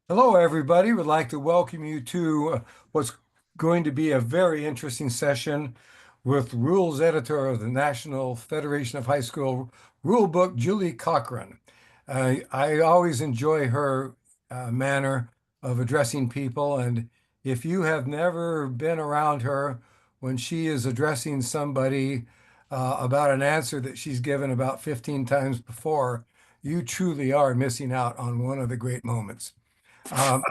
Hello, everybody. Would like to welcome you to what's going to be a very interesting session with Rules Editor of the National Federation of High School Rule Book, Julie Cochran. I always enjoy her manner of addressing people, and if you have never been around her when she is addressing somebody about an answer that she's given about 15 times before, you truly are missing out on one of the great moments. Um,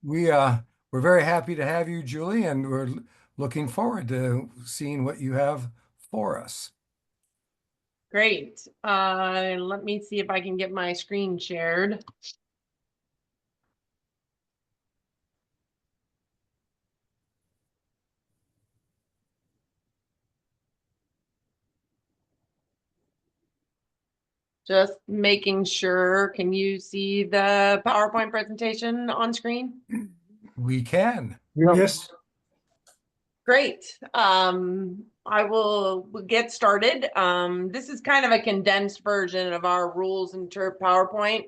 we're very happy to have you, Julie, and we're looking forward to seeing what you have for us. Great. Let me see if I can get my screen shared. Just making sure. Can you see the PowerPoint presentation on screen? We can. Yes. Great. We'll get started. This is kind of a condensed version of our rules and term PowerPoint.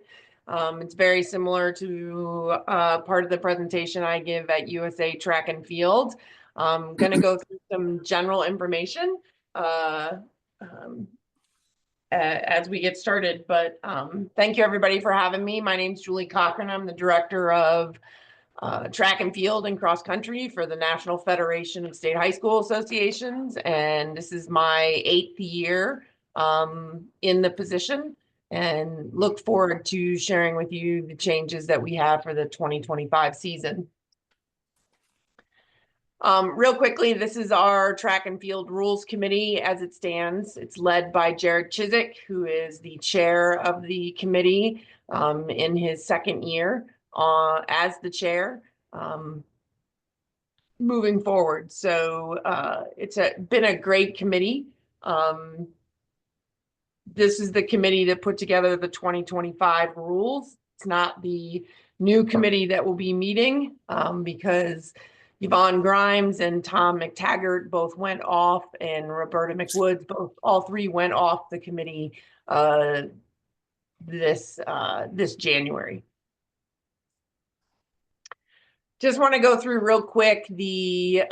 It's very similar to part of the presentation I give at USA Track and Field. I'm going to go through some general information um, as we get started. But thank you, everybody, for having me. My name's Julie Cochran. I'm the director of track and field and cross country for the National Federation of State High School Associations. And this is my 8th year in the position, and look forward to sharing with you the changes that we have for the 2025 season. Real quickly, this is our track and field rules committee as it stands. It's led by Jared Chiswick, who is the chair of the committee in his second year as the chair. Moving forward. So it's been a great committee. This is the committee that put together the 2025 rules. It's not the new committee that will be meeting because Yvonne Grimes and Tom McTaggart both went off, and Roberta McWoods, all three went off the committee this January. Just want to go through real quick the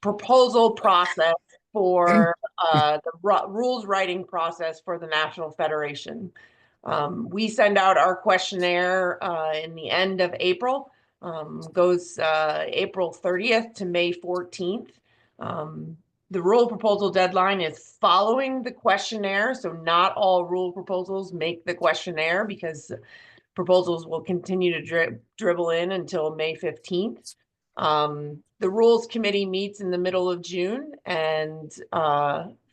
proposal process for the rules writing process for the National Federation. We send out our questionnaire in the end of April, goes April 30th to May 14th. The rule proposal deadline is following the questionnaire, so not all rule proposals make the questionnaire because proposals will continue to dribble in until May 15th. The Rules Committee meets in the middle of June, and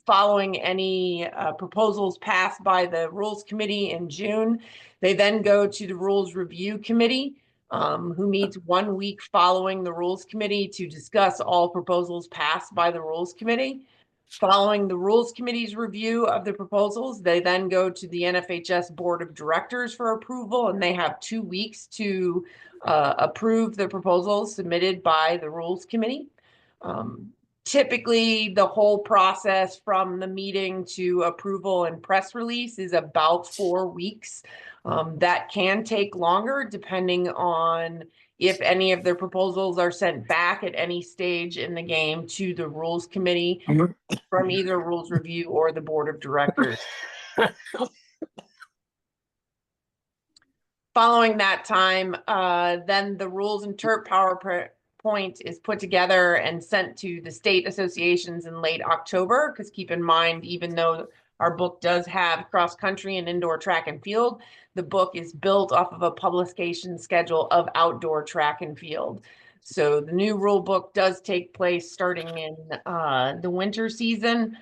following any proposals passed by the Rules Committee in June, they then go to the Rules Review Committee, who meets 1 week following the Rules Committee to discuss all proposals passed by the Rules Committee. Following the Rules Committee's review of the proposals, they then go to the NFHS Board of Directors for approval, and they have 2 weeks to approve the proposals submitted by the Rules Committee. Typically, the whole process from the meeting to approval and press release is about 4 weeks. That can take longer depending on if any of their proposals are sent back at any stage in the game to the Rules Committee from either Rules Review or the Board of Directors. Following that time, then the Rules and TERP PowerPoint is put together and sent to the state associations in late October, because keep in mind, even though our book does have cross country and indoor track and field, the book is built off of a publication schedule of outdoor track and field. So the new rule book does take place starting in the winter season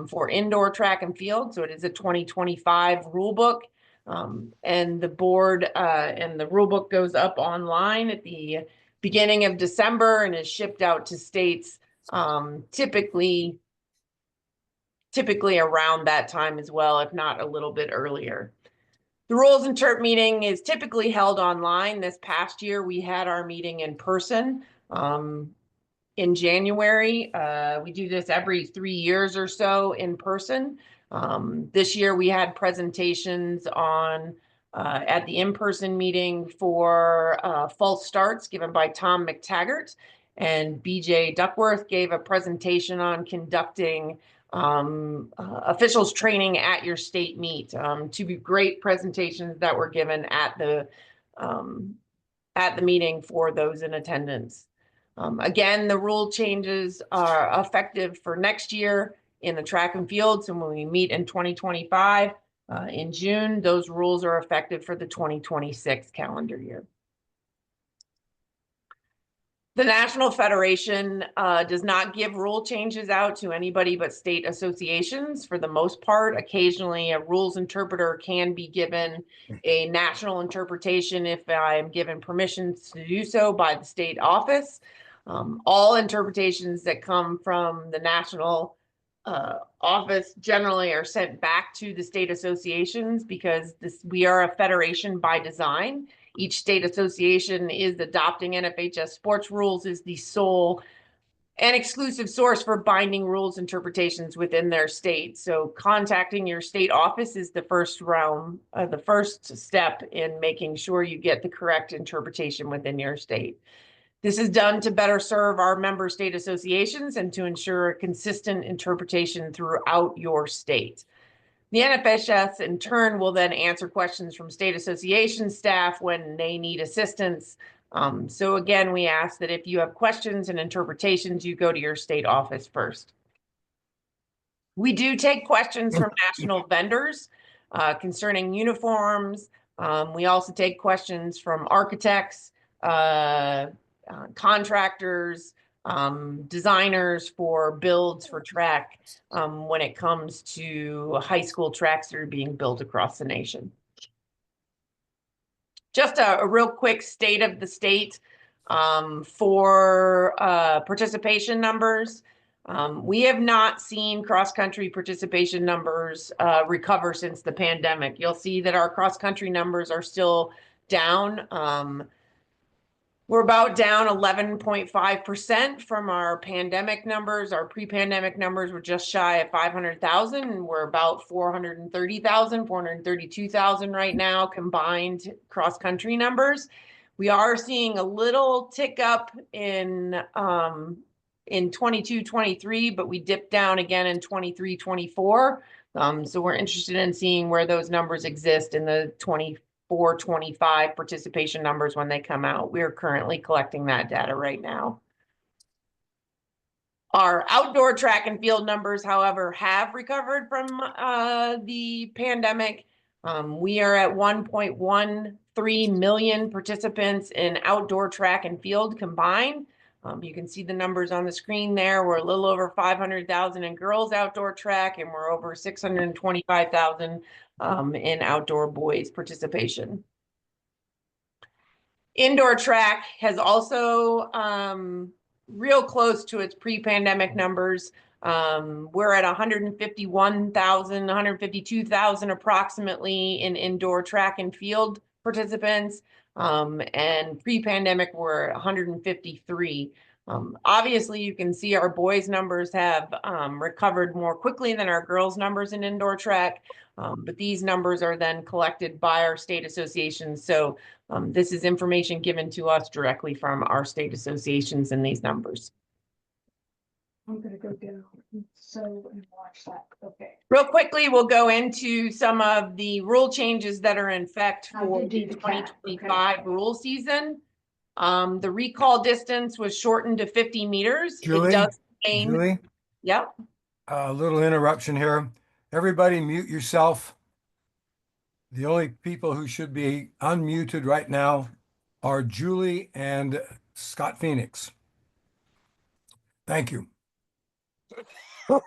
for indoor track and field. So it is a 2025 rule book. And the board and the rule book goes up online at the beginning of December and is shipped out to states typically around that time as well, if not a little bit earlier. The Rules and TERP meeting is typically held online. This past year, we had our meeting in person in January. We do this every 3 years or so in person. This year we had presentations on at the in-person meeting for false starts given by Tom McTaggart, and BJ Duckworth gave a presentation on conducting officials training at your state meet. Two great presentations that were given at the meeting for those in attendance. Again, the rule changes are effective for next year in the track and field. So when we meet in 2025 in June, those rules are effective for the 2026 calendar year. The National Federation does not give rule changes out to anybody but state associations for the most part. Occasionally, a rules interpreter can be given a national interpretation if I am given permission to do so by the state office. All interpretations that come from the national office generally are sent back to the state associations because we are a federation by design. Each state association is adopting NFHS sports rules as the sole and exclusive source for binding rules interpretations within their state. So contacting your state office is the first realm, the first step in making sure you get the correct interpretation within your state. This is done to better serve our member state associations and to ensure a consistent interpretation throughout your state. The NFHS, in turn, will then answer questions from state association staff when they need assistance. So again, we ask that if you have questions and interpretations, you go to your state office first. We do take questions from national vendors concerning uniforms. We also take questions from architects, contractors, designers for builds for track when it comes to high school tracks that are being built across the nation. Just a real quick state of the state for participation numbers. We have not seen cross-country participation numbers recover since the pandemic. You'll see that our cross-country numbers are still down. We're about down 11.5% from our pandemic numbers. Our pre-pandemic numbers were just shy of 500,000, and we're about 430,000, 432,000 right now combined cross-country numbers. We are seeing a little tick up in 22-23, but we dipped down again in 23-24. So we're interested in seeing where those numbers exist in the 24-25 participation numbers when they come out. We are currently collecting that data right now. Our outdoor track and field numbers, however, have recovered from the pandemic. We are at 1.13 million participants in outdoor track and field combined. You can see the numbers on the screen there. We're a little over 500,000 in girls outdoor track, and we're over 625,000 in outdoor boys participation. Indoor track has also real close to its pre-pandemic numbers. We're at 151,000, 152,000 approximately in indoor track and field participants. And pre-pandemic we're at 153. Obviously, you can see our boys' numbers have recovered more quickly than our girls' numbers in indoor track, but these numbers are then collected by our state associations. So this is information given to us directly from our state associations in these numbers. I'm gonna go down and watch that. Okay. Real quickly, we'll go into some of the rule changes that are in effect for the 2025 rule season. The recall distance was shortened to 50 meters. Julie, it does contain, Julie, yep. A little interruption here. Everybody mute yourself. The only people who should be unmuted right now are Julie and Scott Phoenix. Thank you. Great.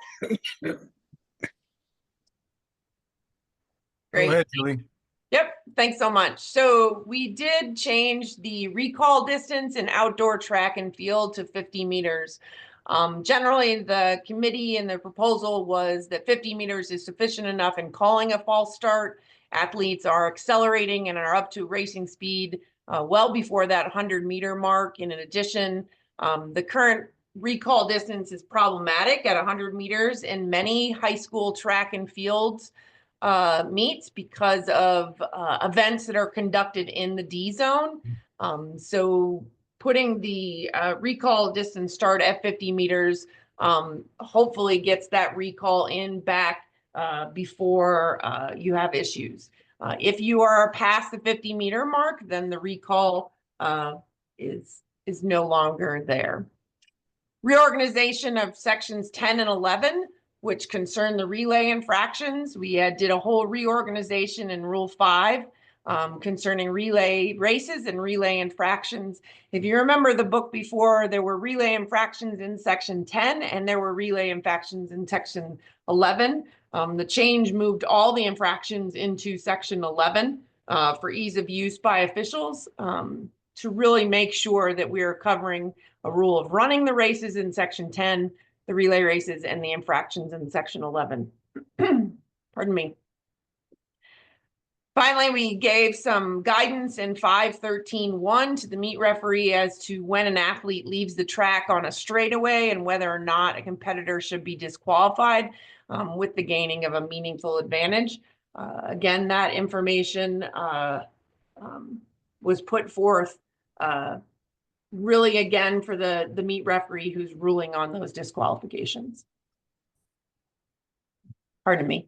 Go ahead, Julie. Yep, thanks so much. So we did change the recall distance in outdoor track and field to 50 meters. Generally, the committee and the proposal was that 50 meters is sufficient enough in calling a false start. Athletes are accelerating and are up to racing speed well before that 100-meter mark. And in addition, the current recall distance is problematic at 100 meters in many high school track and fields. meets because of events that are conducted in the D zone. So putting the recall distance start at 50 meters hopefully gets that recall in back before you have issues. If you are past the 50-meter mark, then the recall is no longer there. Reorganization of sections 10 and 11, which concern the relay infractions. We did a whole reorganization in Rule 5 concerning relay races and relay infractions. If you remember the book before, there were relay infractions in section 10 and there were relay infractions in section 11. The change moved all the infractions into section 11 for ease of use by officials to really make sure that we are covering a rule of running the races in section 10, the relay races, and the infractions in section 11. Pardon me. Finally, we gave some guidance in 5.13.1 to the meet referee as to when an athlete leaves the track on a straightaway and whether or not a competitor should be disqualified with the gaining of a meaningful advantage. Again, that information was put forth really again for the meet referee who's ruling on those disqualifications. Pardon me.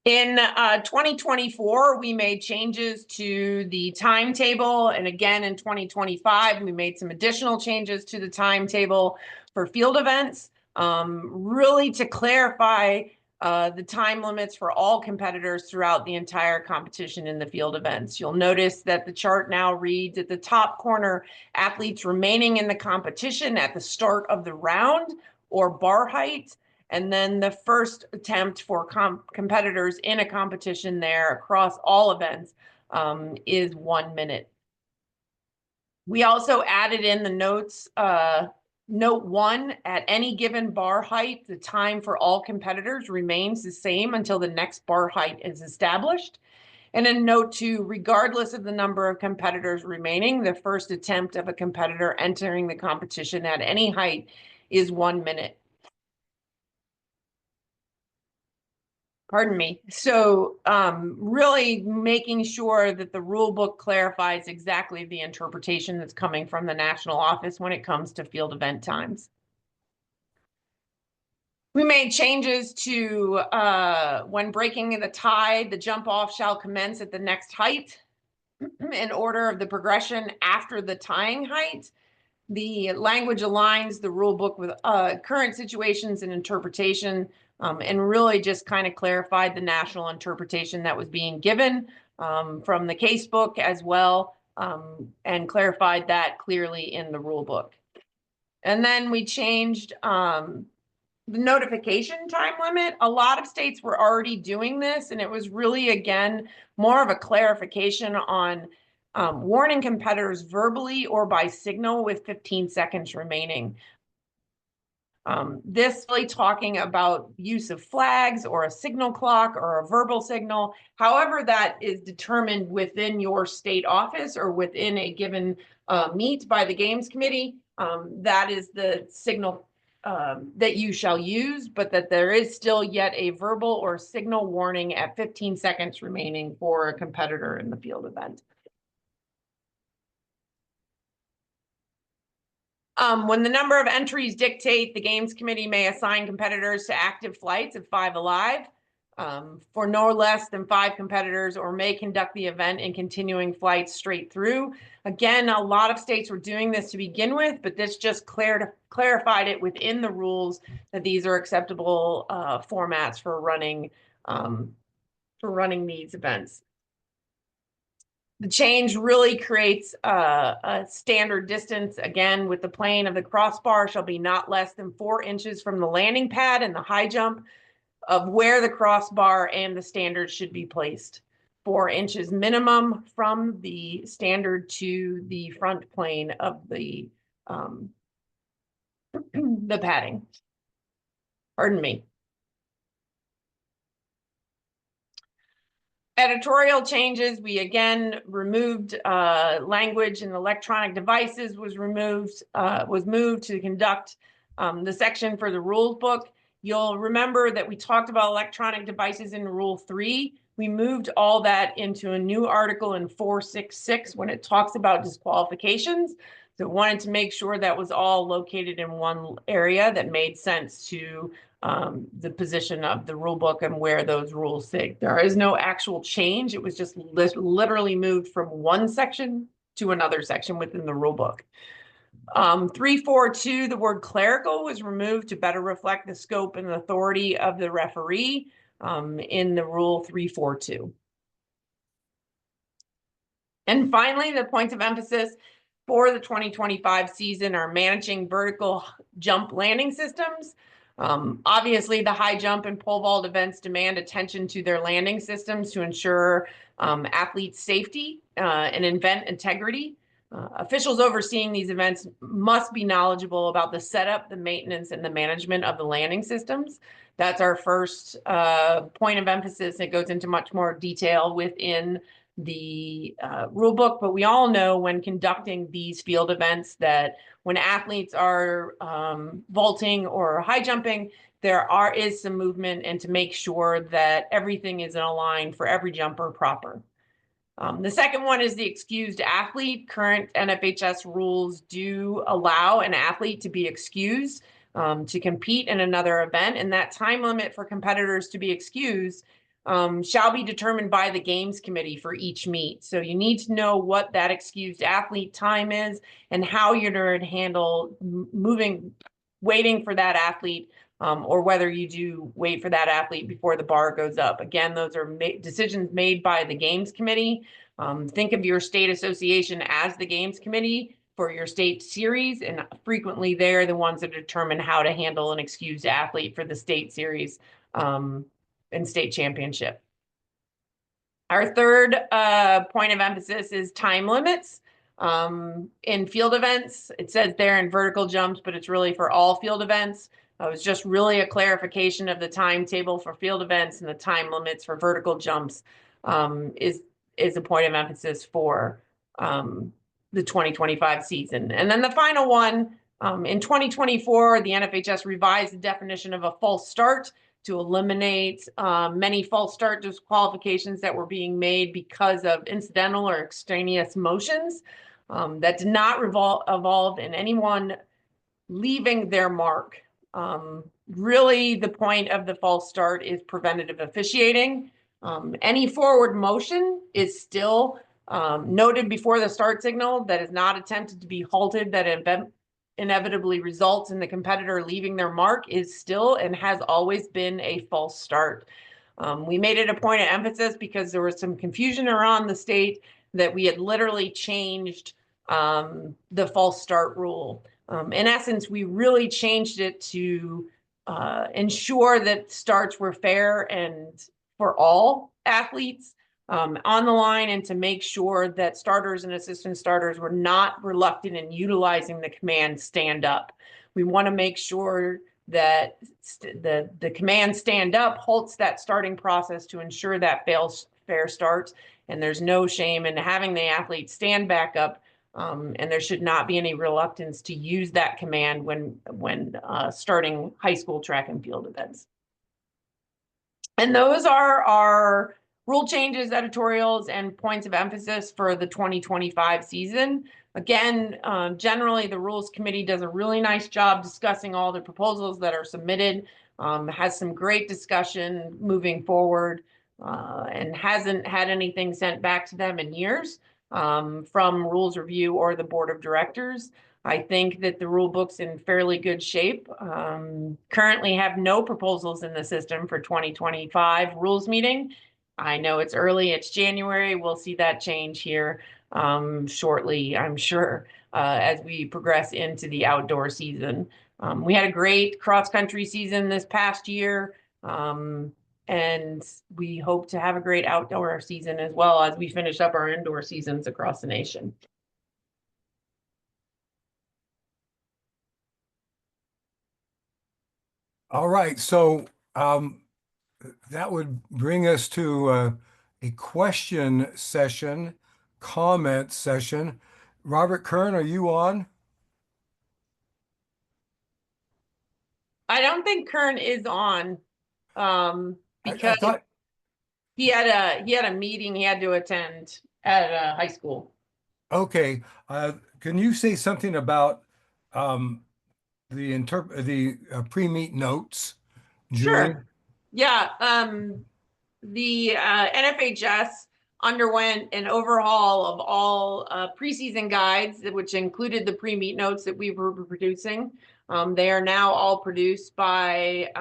In 2024, we made changes to the timetable. And again, in 2025, we made some additional changes to the timetable for field events, really to clarify the time limits for all competitors throughout the entire competition in the field events. You'll notice that the chart now reads at the top corner, athletes remaining in the competition at the start of the round or bar height. And then the first attempt for competitors in a competition there across all events is 1 minute. We also added in the notes, note 1, at any given bar height, the time for all competitors remains the same until the next bar height is established. And in note 2, regardless of the number of competitors remaining, the first attempt of a competitor entering the competition at any height is 1 minute. Pardon me. So really making sure that the rule book clarifies exactly the interpretation that's coming from the national office when it comes to field event times. We made changes to when breaking the tie, the jump off shall commence at the next height in order of the progression after the tying height. The language aligns the rule book with current situations and interpretation, and really just kind of clarified the national interpretation that was being given from the case book as well, and clarified that clearly in the rule book. And then we changed the notification time limit. A lot of states were already doing this, and it was really, again, more of a clarification on warning competitors verbally or by signal with 15 seconds remaining. This really talking about use of flags or a signal clock or a verbal signal, however that is determined within your state office or within a given meet by the games committee. That is the signal that you shall use, but that there is still yet a verbal or signal warning at 15 seconds remaining for a competitor in the field event. When the number of entries dictate, the Games Committee may assign competitors to active flights of 5 alive for no less than 5 competitors, or may conduct the event in continuing flights straight through. Again, a lot of states were doing this to begin with, but this just clarified it within the rules that these are acceptable formats for running these events. The change really creates a standard distance. Again, with the plane of the crossbar shall be not less than 4 inches from the landing pad and the high jump of where the crossbar and the standard should be placed. 4 inches minimum from the standard to the front plane of the the padding. Pardon me. Editorial changes, we again removed language in electronic devices was moved to conduct the section for the rules book. You'll remember that we talked about electronic devices in Rule 3. We moved all that into a new article in 466 when it talks about disqualifications. So wanted to make sure that was all located in one area that made sense to the position of the rule book and where those rules sit. There is no actual change. It was just literally moved from one section to another section within the rule book. 342, the word clerical was removed to better reflect the scope and authority of the referee in the rule 342. And finally, the points of emphasis for the 2025 season are managing vertical jump landing systems. Obviously, the high jump and pole vault events demand attention to their landing systems to ensure athlete safety and event integrity. Officials overseeing these events must be knowledgeable about the setup, the maintenance, and the management of the landing systems. That's our first point of emphasis. It goes into much more detail within the rule book, but we all know when conducting these field events that when athletes are vaulting or high jumping, there is some movement, and to make sure that everything is in a line for every jumper proper. The second one is the excused athlete. Current NFHS rules do allow an athlete to be excused to compete in another event, and that time limit for competitors to be excused shall be determined by the games committee for each meet. So you need to know what that excused athlete time is and how you're going to handle waiting for that athlete, or whether you do wait for that athlete before the bar goes up. Again, those are decisions made by the games committee. Think of your state association as the games committee for your state series, and frequently they're the ones that determine how to handle an excused athlete for the state series and state championship. Our third point of emphasis is time limits. In field events, it says there in vertical jumps, but it's really for all field events. It was just really a clarification of the timetable for field events, and the time limits for vertical jumps is a point of emphasis for the 2025 season. And then the final one, in 2024, the NFHS revised the definition of a false start to eliminate many false start disqualifications that were being made because of incidental or extraneous motions that did not evolve in anyone leaving their mark. Really, the point of the false start is preventative officiating. Any forward motion is still noted before the start signal that is not attempted to be halted, that inevitably results in the competitor leaving their mark, is still and has always been a false start. We made it a point of emphasis because there was some confusion around the state that we had literally changed the false start rule. In essence, we really changed it to ensure that starts were fair and for all athletes on the line, and to make sure that starters and assistant starters were not reluctant in utilizing the command stand up. We want to make sure that the command stand up halts that starting process to ensure that fair starts, and there's no shame in having the athlete stand back up, and there should not be any reluctance to use that command when starting high school track and field events. And those are our rule changes, editorials, and points of emphasis for the 2025 season. Again, generally, the Rules Committee does a really nice job discussing all the proposals that are submitted, has some great discussion moving forward, and hasn't had anything sent back to them in years from Rules Review or the Board of Directors. I think that the rule book's in fairly good shape. Currently have no proposals in the system for 2025 rules meeting. I know it's early, it's January. We'll see that change here shortly, I'm sure, as we progress into the outdoor season. We had a great cross-country season this past year, and we hope to have a great outdoor season as well as we finish up our indoor seasons across the nation. All right, so that would bring us to a question session, comment session. Robert Kern, are you on? I don't think Kern is on, I because thought, he had a meeting he had to attend at a high school. okay, can you say something about um, the pre-meet notes, Julie? Sure. Yeah, the NFHS underwent an overhaul of all preseason guides, which included the pre-meet notes that we were producing. They are now all produced by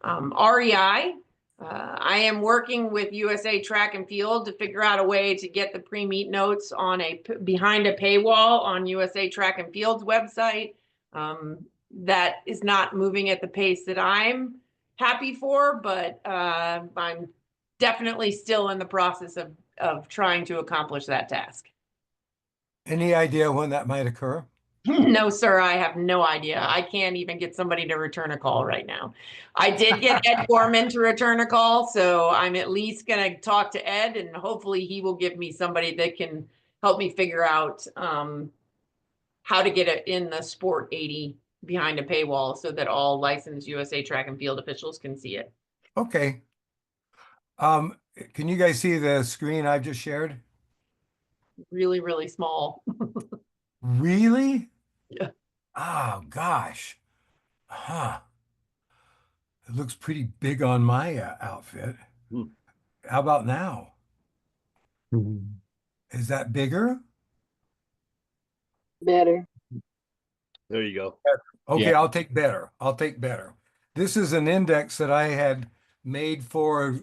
REI. I am working with USA Track and Field to figure out a way to get the pre-meet notes on behind a paywall on USA Track and Field's website. That is not moving at the pace that I'm happy for, but I'm definitely still in the process of trying to accomplish that task. Any idea when that might occur? No, sir, I have no idea. I can't even get somebody to return a call right now. I did get Ed Gorman to return a call, so I'm at least going to talk to Ed, and hopefully he will give me somebody that can help me figure out how to get it in the Sport 80 behind a paywall so that all licensed USA Track and Field officials can see it. Okay. Um, can you guys see the screen I've just shared? Really, really small. Really? Yeah. Oh, gosh. Huh. It looks pretty big on my outfit. Hmm. How about now? Mhm. Is that bigger? Better. There you go. Okay, Yeah. I'll take better. I'll take better. This is an index that I had made for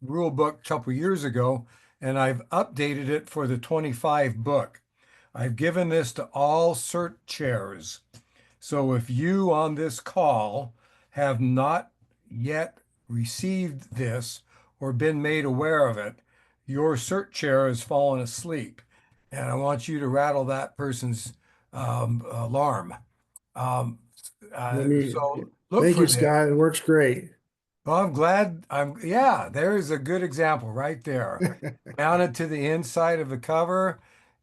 rule book a couple years ago, and I've updated it for the 25 book. I've given this to all cert chairs. So if you on this call have not yet received this or been made aware of it, your cert chair has fallen asleep. And I want you to rattle that person's alarm. Um, Let me, so look thank for you, this. Scott. It works great. Well, I'm glad. Yeah, there is a good example right there. Mounted to the inside of the cover.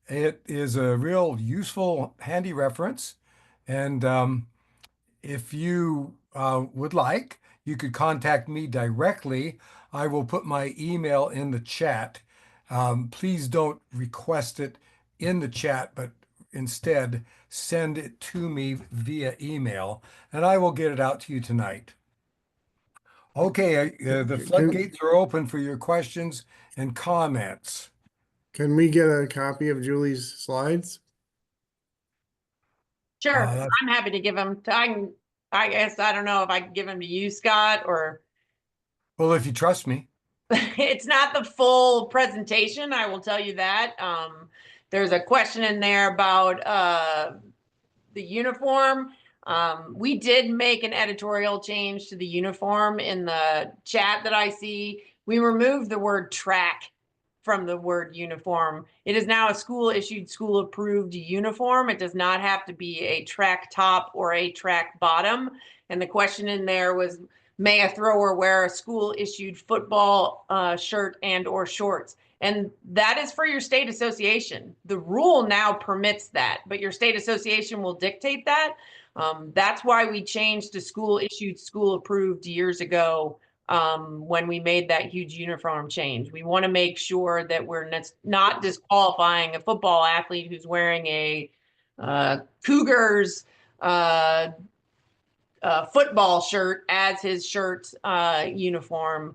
It is a real useful, handy reference. And if you would like, you could contact me directly. I will put my email in the chat. Please don't request it in the chat, but instead send it to me via email, and I will get it out to you tonight. Okay, the floodgates are open for your questions and comments. Can we get a copy of Julie's slides? Sure, That's I'm happy to give them. I guess I don't know if I can give them to you, Scott, or well, if you trust me. it's not the full presentation. I will tell you that. There's a question in there about the uniform. We did make an editorial change to the uniform in the chat that I see. We removed the word track from the word uniform. It is now a school issued, school approved uniform. It does not have to be a track top or a track bottom. And the question in there was, may a thrower wear a school issued football shirt and or shorts? And that is for your state association. The rule now permits that, but your state association will dictate that. That's why we changed to school issued, school approved years ago, when we made that huge uniform change. We want to make sure that we're not disqualifying a football athlete who's wearing a Cougars football shirt as his shirt uniform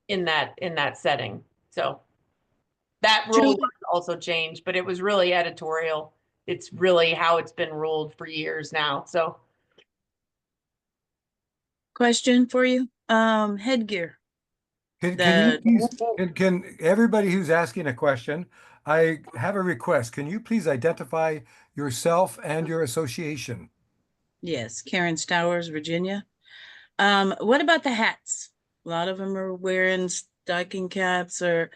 in that setting. So that rule was also changed, but it was really editorial. It's really how it's been ruled for years now. So Question for you. Headgear. Can you The please, can everybody who's asking a question, I have a request. Can you please identify yourself and your association? yes, Karen Stowers, Virginia. What about the hats? A lot of them are wearing stocking caps or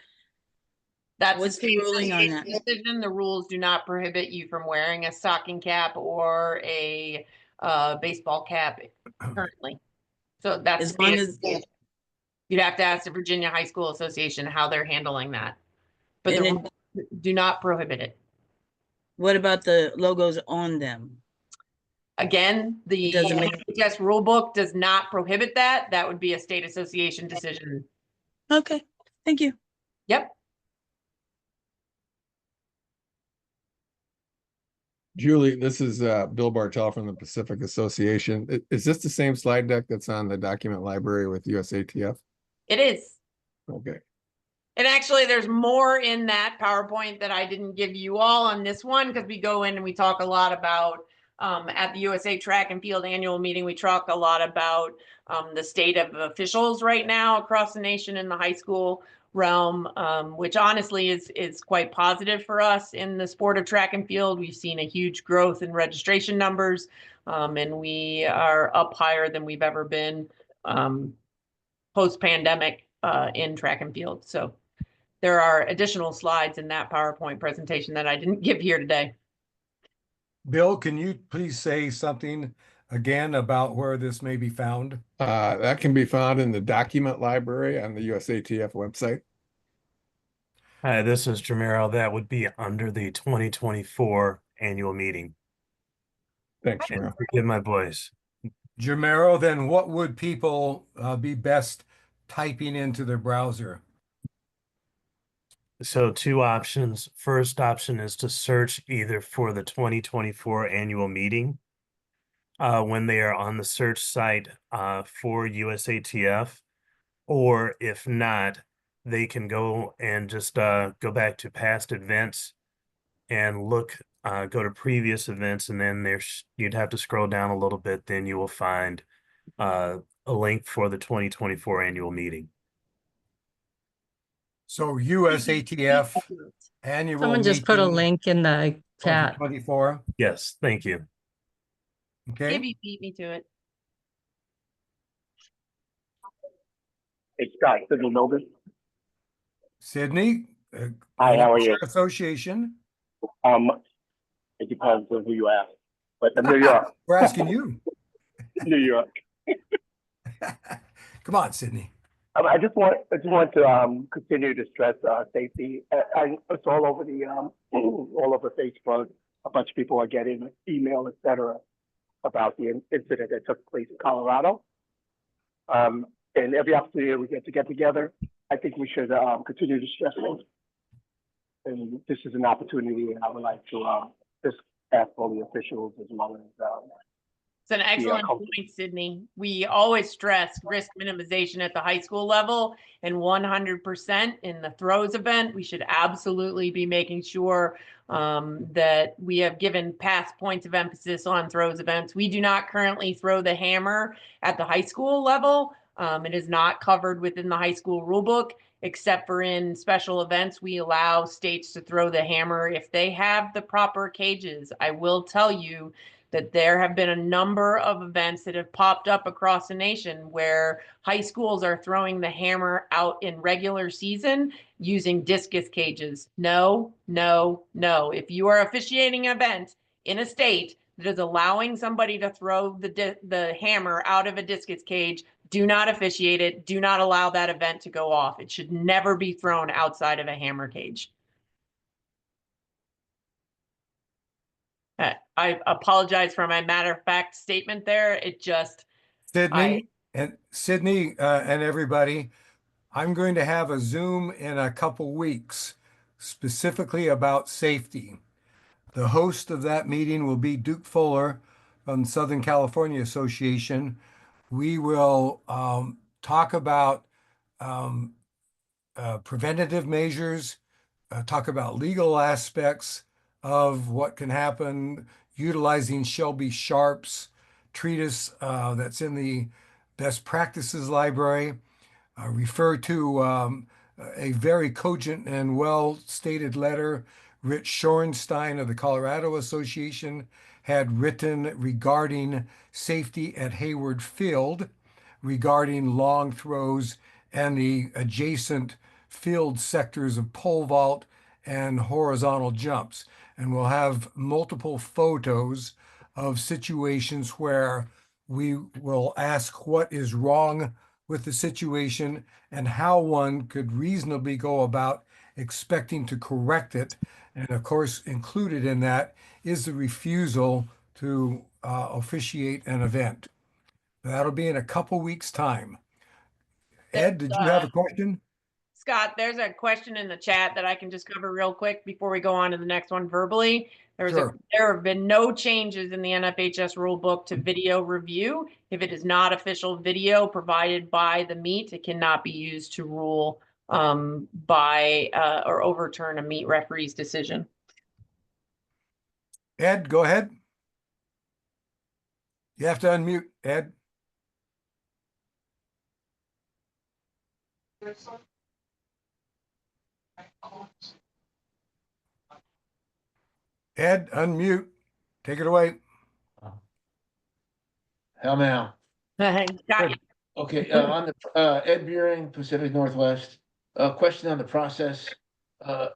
that's what's the ruling on that? decision. The rules do not prohibit you from wearing a stocking cap or a baseball cap currently. So that's As long as You'd have to ask the Virginia High School Association how they're handling that. But And the then rules do not prohibit it. what about the logos on them? Again, the It doesn't make- NFHS rule book does not prohibit that. That would be a state association decision. Okay, thank you. Yep. Julie, this is Bill Bartel from the Pacific Association. Is this the same slide deck that's on the document library with USATF? It is. Okay. And actually, there's more in that PowerPoint that I didn't give you all on this one because we go in and we talk a lot about at the USA Track and Field annual meeting, we talk a lot about the state of officials right now across the nation in the high school realm, which honestly is quite positive for us in the sport of track and field. We've seen a huge growth in registration numbers, and we are up higher than we've ever been post-pandemic in track and field. So there are additional slides in that PowerPoint presentation that I didn't give here today. Bill, can you please say something again about where this may be found? That can be found in the document library on the USATF website. Hi, this is Jamiro. That would be under the 2024 annual meeting. Thanks, And Cheryl. forgive my voice. Jamero, then what would people be best typing into their browser? So two options. First option is to search either for the 2024 annual meeting when they are on the search site for USATF, or if not, they can go and just go back to past events and look, go to previous events, and then you'd have to scroll down a little bit, then you will find a link for the 2024 annual meeting. So USATF annual Someone just put a meeting link in the chat. 2024. Yes, thank you. Okay. Maybe beat me to it. Hey, Scott, Sydney Nogan. Sydney. Hi, how are you? Association. It depends on who you ask, but New York, We're asking you. New York. Come on, Sydney. I just want to continue to stress safety. It's all over the all over Facebook. A bunch of people are getting email, etc., about the incident that took place in Colorado. And every opportunity we get together, I think we should continue to stress things. And this is an opportunity, and I would like to just ask all the officials as well as It's an excellent point, Sydney. We always stress risk minimization at the high school level, and 100% in the throws event, we should absolutely be making sure that we have given past points of emphasis on throws events. We do not currently throw the hammer at the high school level. It is not covered within the high school rulebook, except for in special events, we allow states to throw the hammer if they have the proper cages. I will tell you that there have been a number of events that have popped up across the nation where high schools are throwing the hammer out in regular season using discus cages. No, no, no. If you are officiating an event in a state that is allowing somebody to throw the hammer out of a discus cage, do not officiate it. Do not allow that event to go off. It should never be thrown outside of a hammer cage. I apologize for my matter-of-fact statement there. It just Sydney and everybody, I'm going to have a Zoom in a couple weeks specifically about safety. The host of that meeting will be Duke Fuller from Southern California Association. We will talk about preventative measures, talk about legal aspects of what can happen utilizing Shelby Sharp's treatise that's in the best practices library. Refer to a very cogent and well stated letter Rich Shorenstein of the Colorado Association had written regarding safety at Hayward Field, regarding long throws and the adjacent field sectors of pole vault and horizontal jumps. And we'll have multiple photos of situations where we will ask what is wrong with the situation and how one could reasonably go about expecting to correct it. And of course, included in that is the refusal to officiate an event. That'll be in a couple weeks' time. Ed, did you have a question? Scott, there's a question in the chat that I can just cover real quick before we go on to the next one verbally. Sure. There have been no changes in the NFHS rule book to video review. If it is not official video provided by the meet, it cannot be used to rule by or overturn a meet referee's decision. Ed, go ahead. You have to unmute, Ed. Ed, unmute. Take it away. How now? Got you. Okay, on the Ed Buring, Pacific Northwest. Question on the process.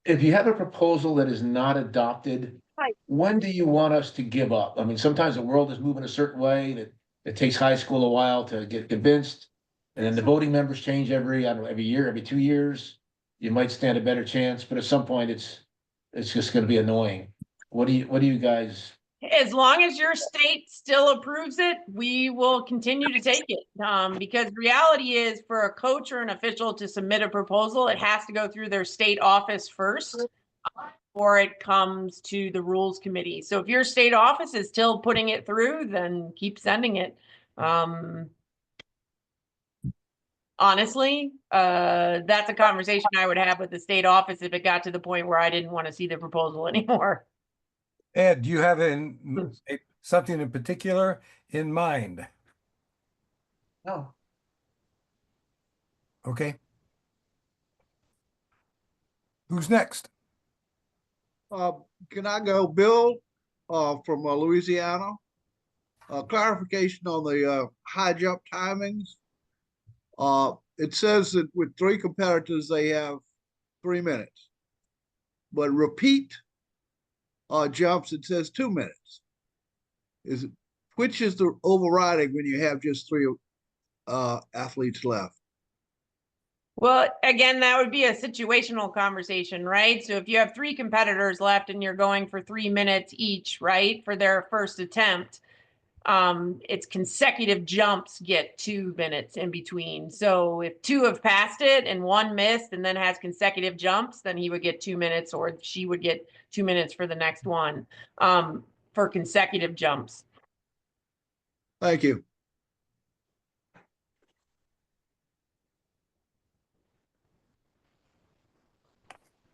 If you have a proposal that is not adopted, Hi. when do you want us to give up? I mean, sometimes the world is moving a certain way that it takes high school a while to get convinced. And then the voting members change every, I don't know, every year, every 2 years. You might stand a better chance, but at some point it's just gonna be annoying. What do you guys? As long as your state still approves it, we will continue to take it. Because reality is for a coach or an official to submit a proposal, it has to go through their state office first before it comes to the rules committee. So if your state office is still putting it through, then keep sending it. Honestly, that's a conversation I would have with the state office if it got to the point where I didn't want to see the proposal anymore. Ed, do you have something in particular in mind? No. Okay. Who's next? Can I go, Bill, from Louisiana? Clarification on the high jump timings. It says that with 3 competitors, they have 3 minutes. But repeat jumps, it says 2 minutes. Which is the overriding when you have just 3 athletes left? Well, again, that would be a situational conversation, right? So if you have 3 competitors left and you're going for 3 minutes each, right, for their first attempt, it's consecutive jumps get 2 minutes in between. So if 2 have passed it and 1 missed and then has consecutive jumps, then he would get 2 minutes or she would get 2 minutes for the next one, for consecutive jumps. Thank you.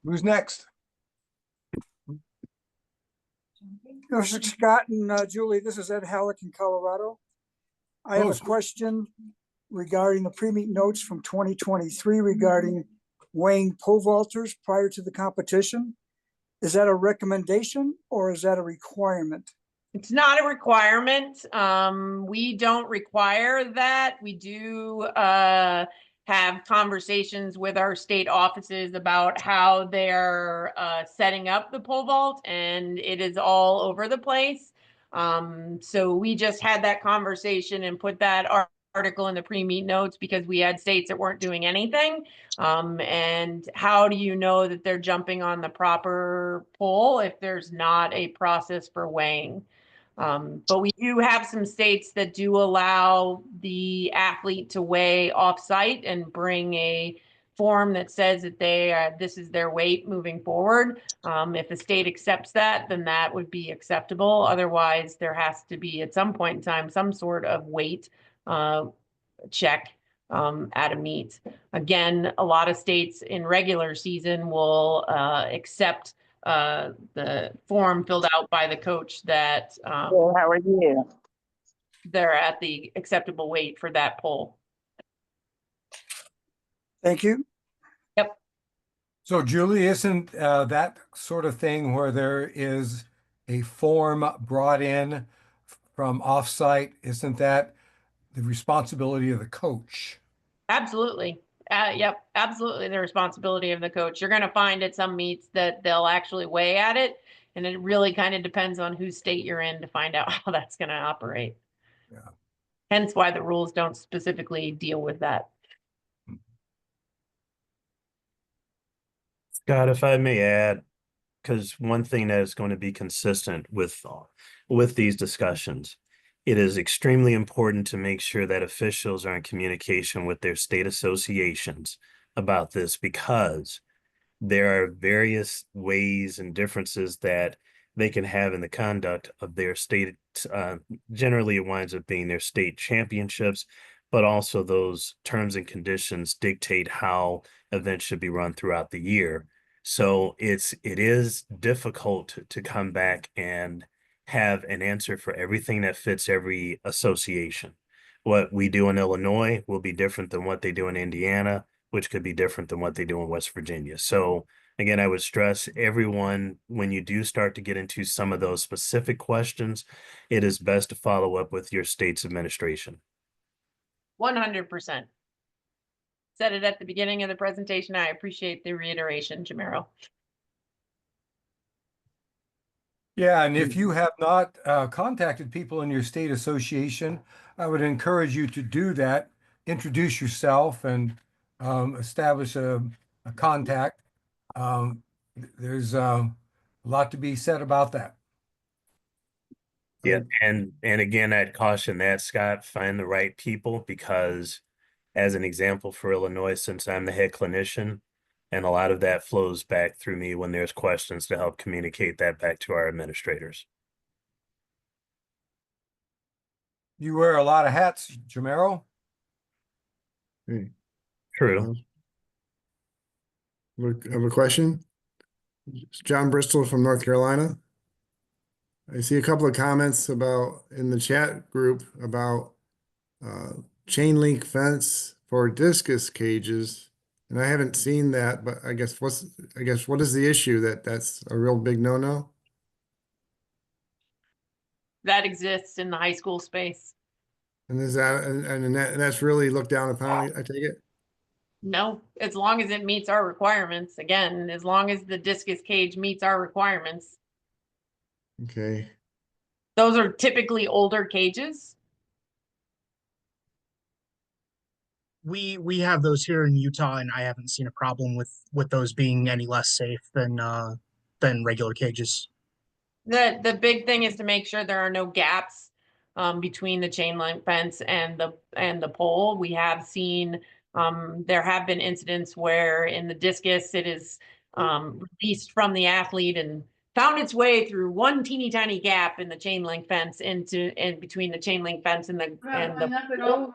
Who's next? Scott and Julie, this is Ed Halleck in Colorado. I have a question regarding the pre-meet notes from 2023 regarding weighing pole vaulters prior to the competition. Is that a recommendation or is that a requirement? It's not a requirement. We don't require that. We do have conversations with our state offices about how they're setting up the pole vault, and it is all over the place. So we just had that conversation and put that article in the pre-meet notes because we had states that weren't doing anything. And how do you know that they're jumping on the proper pole if there's not a process for weighing? But we do have some states that do allow the athlete to weigh off-site and bring a form that says that this is their weight moving forward. If the state accepts that, then that would be acceptable. Otherwise, there has to be at some point in time some sort of weight check at a meet. Again, a lot of states in regular season will accept the form filled out by the coach that how are you? They're at the acceptable weight for that pole. Thank you. Yep. So Julie, isn't that sort of thing where there is a form brought in from offsite, isn't that the responsibility of the coach? Absolutely. Yep, absolutely the responsibility of the coach. You're going to find at some meets that they'll actually weigh at it, and it really kind of depends on whose state you're in to find out how that's going to operate. Yeah. Hence why the rules don't specifically deal with that. Scott, if I may add, because one thing that is going to be consistent with these discussions, it is extremely important to make sure that officials are in communication with their state associations about this, because there are various ways and differences that they can have in the conduct of their state. Generally, it winds up being their state championships, but also those terms and conditions dictate how events should be run throughout the year. So it is difficult to come back and have an answer for everything that fits every association. What we do in Illinois will be different than what they do in Indiana, which could be different than what they do in West Virginia. So again, I would stress everyone, when you do start to get into some of those specific questions, it is best to follow up with your state's administration. 100%. Said it at the beginning of the presentation. I appreciate the reiteration, Jamiro. Yeah, and if you have not contacted people in your state association, I would encourage you to do that. Introduce yourself and establish a contact. There's a lot to be said about that. Yeah, and again, I'd caution that, Scott, find the right people, because as an example for Illinois, since I'm the head clinician, and a lot of that flows back through me when there's questions to help communicate that back to our administrators. You wear a lot of hats, Jamero. True. I have a question. It's John Bristol from North Carolina. I see a couple of comments about in the chat group about chain link fence for discus cages, and I haven't seen that. But I guess what is the issue? That's a real big no-no. That exists in the high school space. And is that and that's really looked down upon? I take it. No, as long as it meets our requirements. Again, as long as the discus cage meets our requirements. Okay. Those are typically older cages. We have those here in Utah, and I haven't seen a problem with those being any less safe than regular cages. The big thing is to make sure there are no gaps between the chain link fence and the pole. We have seen there have been incidents where in the discus it is released from the athlete and found its way through one teeny tiny gap in the chain link fence in between the chain link fence and the pole.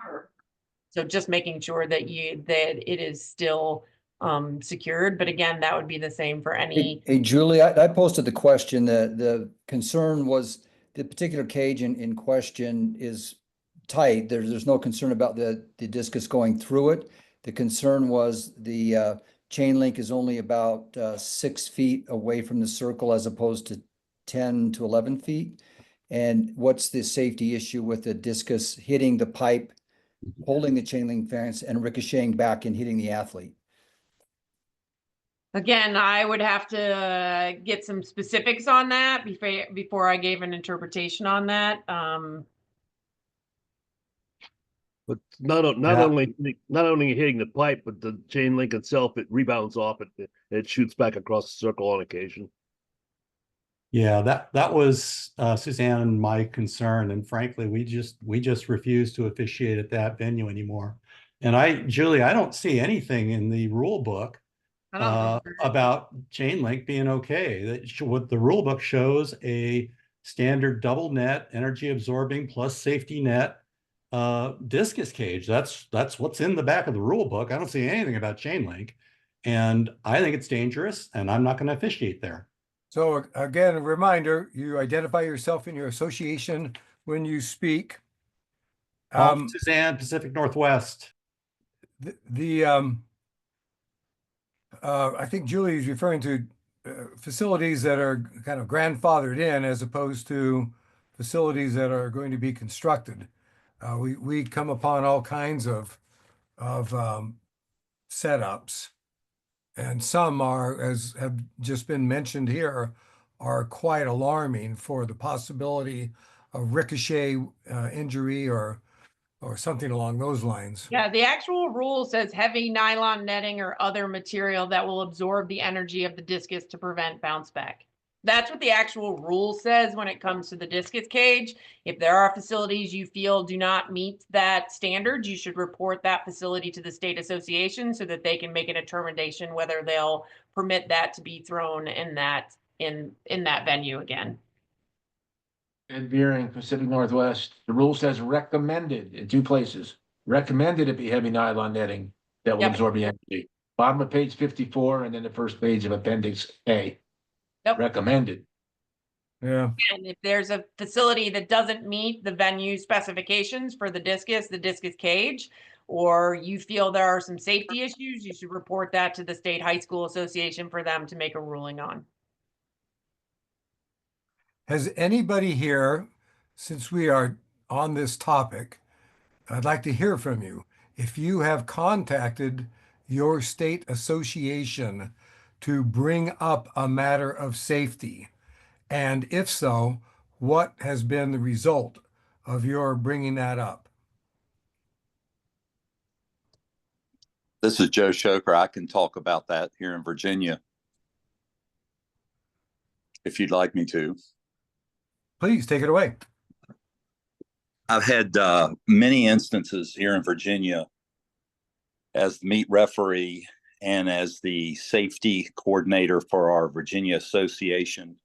So just making sure that it is still secured. But again, that would be the same for any. Hey, Julie, I posted the question. The concern was the particular cage in question is tight. There's no concern about the discus going through it. The concern was the chain link is only about 6 feet away from the circle as opposed to 10 to 11 feet. And what's the safety issue with the discus hitting the pipe, holding the chain link fence, and ricocheting back and hitting the athlete? Again, I would have to get some specifics on that before I gave an interpretation on that. But not only hitting the pipe, but the chain link itself, it rebounds off it. It shoots back across the circle on occasion. Yeah, that was Suzanne and my concern, and frankly, we just refuse to officiate at that venue anymore. And Julie, I don't see anything in the rule book about chain link being okay. What the rule book shows a standard double net, energy absorbing plus safety net discus cage. That's what's in the back of the rule book. I don't see anything about chain link, and I think it's dangerous, and I'm not going to officiate there. So again, a reminder, you identify yourself in your association when you speak. Suzanne, Pacific Northwest. I think Julie is referring to facilities that are kind of grandfathered in as opposed to facilities that are going to be constructed. We come upon all kinds of setups. And some are, as have just been mentioned here, are quite alarming for the possibility of ricochet injury or or something along those lines. Yeah, the actual rule says heavy nylon netting or other material that will absorb the energy of the discus to prevent bounce back. That's what the actual rule says when it comes to the discus cage. If there are facilities you feel do not meet that standard, you should report that facility to the state association so that they can make a determination whether they'll permit that to be thrown in that venue again. Ed Veering, Pacific Northwest, the rule says recommended in 2 places. Recommended it be heavy nylon netting that will Yep. absorb the energy. Bottom of page 54 and then the first page of Appendix A. Yep. Recommended. Yeah. And if there's a facility that doesn't meet the venue specifications for the discus cage, or you feel there are some safety issues, you should report that to the State High School Association for them to make a ruling on. Has anybody here, since we are on this topic, I'd like to hear from you. If you have contacted your state association to bring up a matter of safety, and if so, what has been the result of your bringing that up? This is Joe Shoker. I can talk about that here in Virginia, if you'd like me to. Please take it away. I've had many instances here in Virginia as the meet referee and as the safety coordinator for our Virginia Association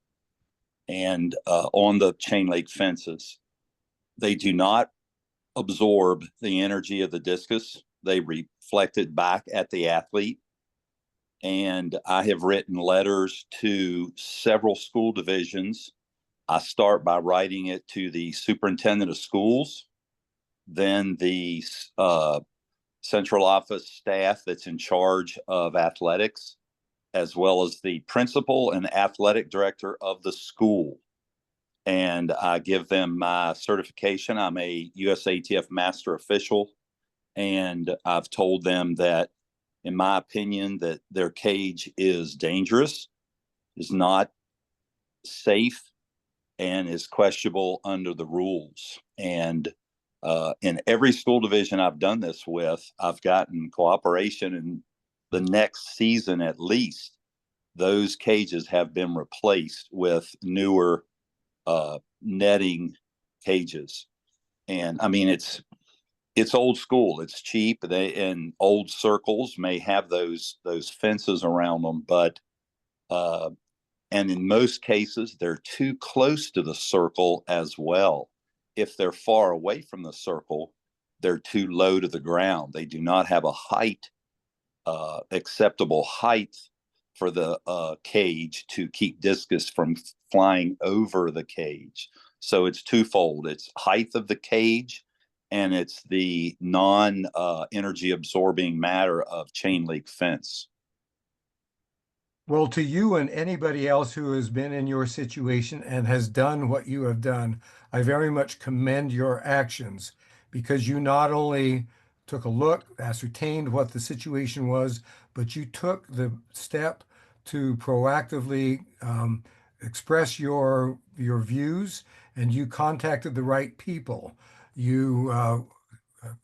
and on the chain link fences. They do not absorb the energy of the discus. They reflect it back at the athlete. And I have written letters to several school divisions. I start by writing it to the superintendent of schools, then the central office staff that's in charge of athletics, as well as the principal and athletic director of the school. And I give them my certification. I'm a USATF master official. And I've told them that, in my opinion, that their cage is dangerous, is not safe, and is questionable under the rules. And in every school division I've done this with, I've gotten cooperation, and the next season at least, those cages have been replaced with newer netting cages. And I mean, it's old school. It's cheap. And old circles may have those fences around them, but and in most cases they're too close to the circle as well. If they're far away from the circle, they're too low to the ground. They do not have a height, acceptable height for the cage to keep discus from flying over the cage. So it's twofold. It's height of the cage, and it's the non-energy absorbing matter of chain link fence. Well, to you and anybody else who has been in your situation and has done what you have done, I very much commend your actions, because you not only took a look, ascertained what the situation was, but you took the step to proactively express your views, and you contacted the right people. You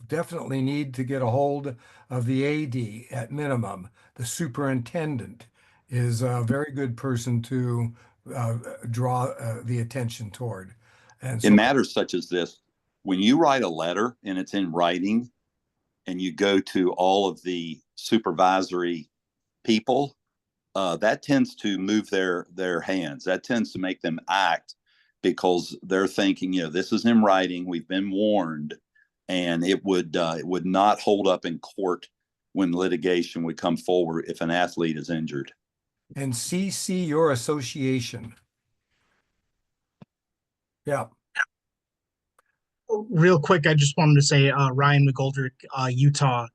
definitely need to get a hold of the AD at minimum. The superintendent is a very good person to draw the attention toward. And so, in matters such as this, when you write a letter and it's in writing and you go to all of the supervisory people, that tends to move their hands. That tends to make them act, because they're thinking, this is in writing. We've been warned, and it would not hold up in court when litigation would come forward if an athlete is injured. And CC your association. Yeah. Real quick, I just wanted to say, Ryan McGoldrick, Utah.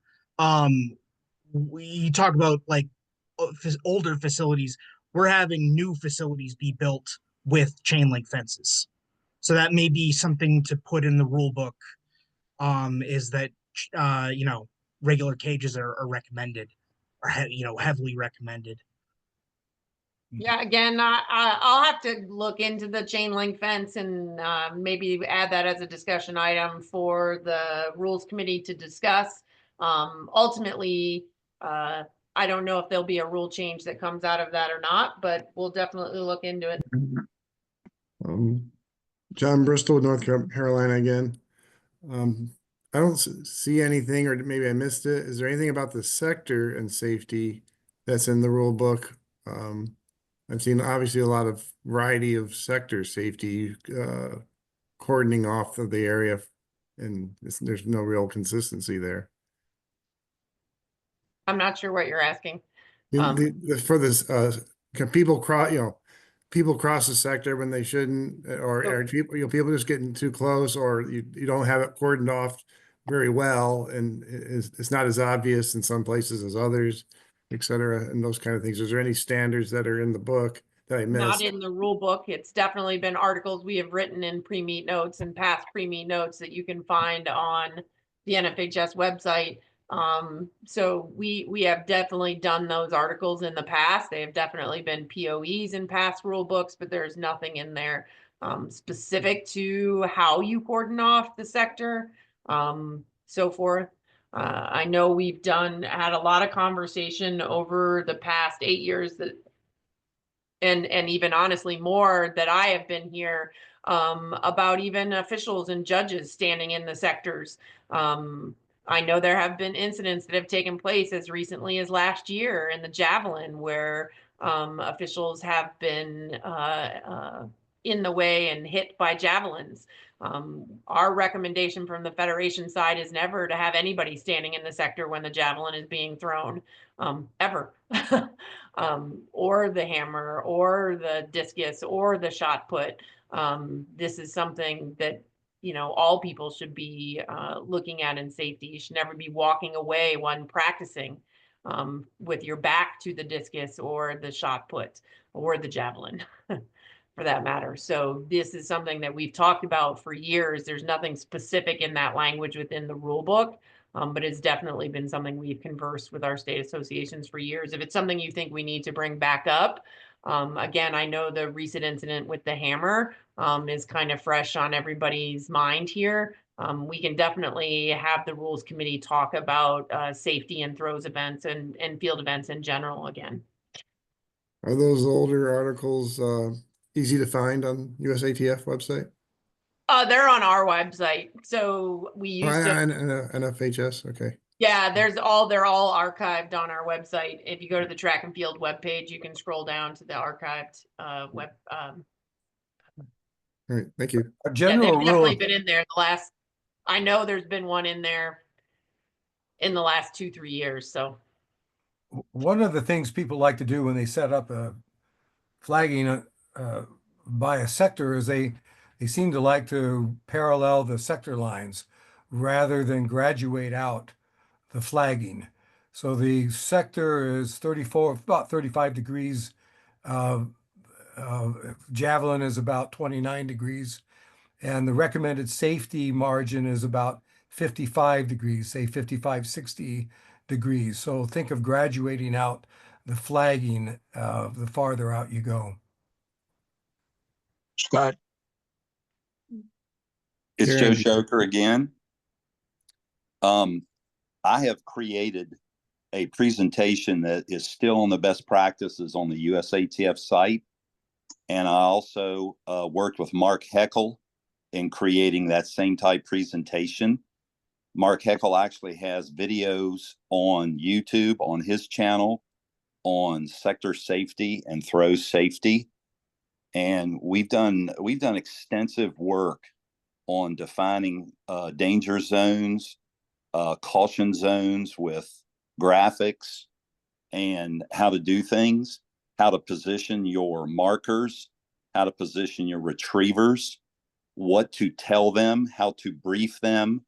We talk about like older facilities. We're having new facilities be built with chain link fences. So that may be something to put in the rule book, is that, regular cages are recommended, or heavily recommended. Yeah, again, I'll have to look into the chain link fence and maybe add that as a discussion item for the rules committee to discuss. Ultimately, I don't know if there'll be a rule change that comes out of that or not, but we'll definitely look into it. John Bristol, North Carolina again. I don't see anything, or maybe I missed it. Is there anything about the sector and safety that's in the rule book? I've seen obviously a lot of variety of sector safety, cordoning off of the area, and there's no real consistency there. I'm not sure what you're asking. For this, can people cross, people cross the sector when they shouldn't, or are people, people just getting too close, or you don't have it cordoned off very well, and it's not as obvious in some places as others, et cetera, and those kind of things. Is there any standards that are in the book that I Not missed? in the rule book. It's definitely been articles we have written in pre-meet notes and past pre-meet notes that you can find on the NFHS website. So we have definitely done those articles in the past. They have definitely been POEs in past rule books, but there's nothing in there specific to how you cordon off the sector, so forth. I know we've had a lot of conversation over the past 8 years that and even honestly more that I have been here about even officials and judges standing in the sectors. I know there have been incidents that have taken place as recently as last year in the Javelin where officials have been in the way and hit by javelins. Our recommendation from the Federation side is never to have anybody standing in the sector when the javelin is being thrown, ever. Or the hammer, or the discus, or the shot put. This is something that all people should be looking at in safety. You should never be walking away when practicing with your back to the discus or the shot put or the javelin. For that matter. So this is something that we've talked about for years. There's nothing specific in that language within the rule book, but it's definitely been something we've conversed with our state associations for years. If it's something you think we need to bring back up, again, I know the recent incident with the hammer is kind of fresh on everybody's mind here. We can definitely have the rules committee talk about safety and throws events and field events in general again. Are those older articles easy to find on USATF website? They're on our website. So we used to NFHS, okay. Yeah, they're all archived on our website. If you go to the track and field webpage, you can scroll down to the archived web. All right, thank you. A general they've definitely rule. been in there I know there's been one in there in the last 2-3 years. So One of the things people like to do when they set up a flagging by a sector is they seem to like to parallel the sector lines rather than graduate out the flagging. So the sector is about 35 degrees. Javelin is about 29 degrees. And the recommended safety margin is about 55 degrees, say 55, 60 degrees. So think of graduating out the flagging the farther out you go. Scott. It's Joe Karen. Shoker again. I have created a presentation that is still on the best practices on the USATF site. And I also worked with Mark Heckel in creating that same type presentation. Mark Heckel actually has videos on YouTube on his channel on sector safety and throw safety. And we've done extensive work on defining danger zones, caution zones with graphics, and how to do things, how to position your markers, how to position your retrievers, what to tell them, how to brief them,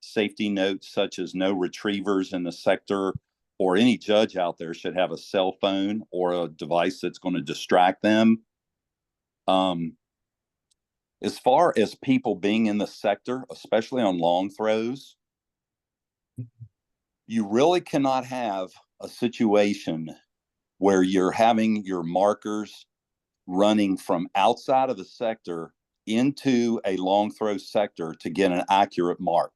safety notes such as no retrievers in the sector, or any judge out there should have a cell phone or a device that's going to distract them. As far as people being in the sector, especially on long throws, you really cannot have a situation where you're having your markers running from outside of the sector into a long throw sector to get an accurate mark.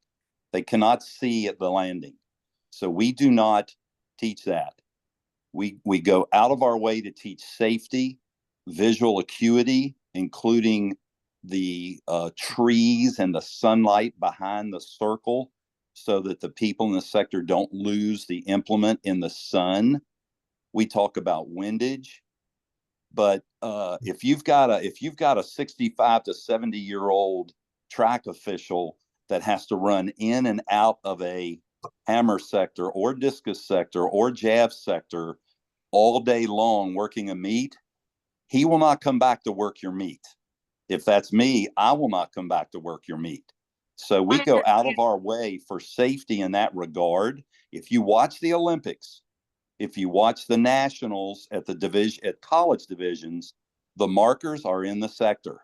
They cannot see at the landing. So we do not teach that. We go out of our way to teach safety, visual acuity, including the trees and the sunlight behind the circle, so that the people in the sector don't lose the implement in the sun. We talk about windage, but if you've got a 65 to 70-year-old track official that has to run in and out of a hammer sector or discus sector or jab sector all day long working a meet, he will not come back to work your meet. If that's me, I will not come back to work your meet. So we go out of our way for safety in that regard. If you watch the Olympics, if you watch the nationals at the division, at college divisions, the markers are in the sector.